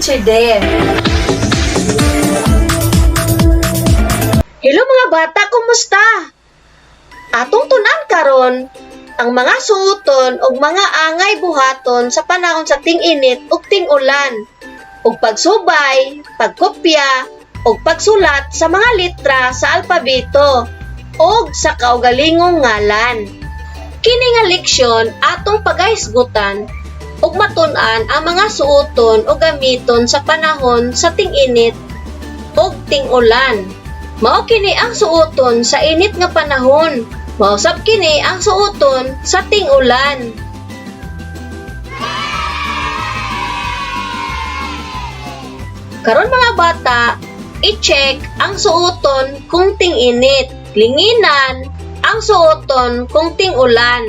answer there. Hello mga bata, kumusta? Atong tunan karon ang mga suoton ug mga angay buhaton sa panahon sa ting-init ug ting-ulan, ug pagsubay, pagkopya, ug pagsulat sa mga litra sa alpabeto ug sa kaugalingong ngalan. Kini nga leksyon atong pagahisgutan ug matun-an ang mga suoton o gamiton sa panahon sa ting-init ug ting-ulan. Mao kini ang suoton sa init nga panahon. Mausap kini ang suoton sa ting-ulan. Karon mga bata, i-check ang suoton kung ting-init. Linginan ang suoton kung ting-ulan.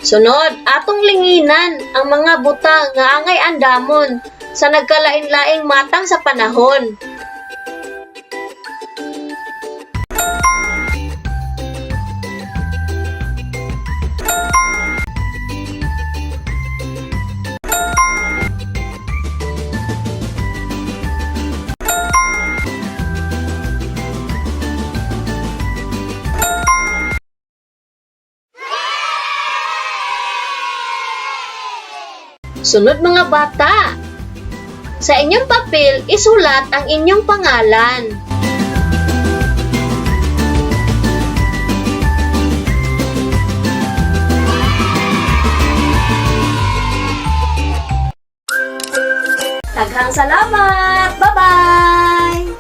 Sunod, atong linginan ang mga butang nga angay andamon sa nagkalain-laing matang sa panahon. Sunod mga bata, sa inyong papel isulat ang inyong pangalan. Daghang salamat! Bye-bye!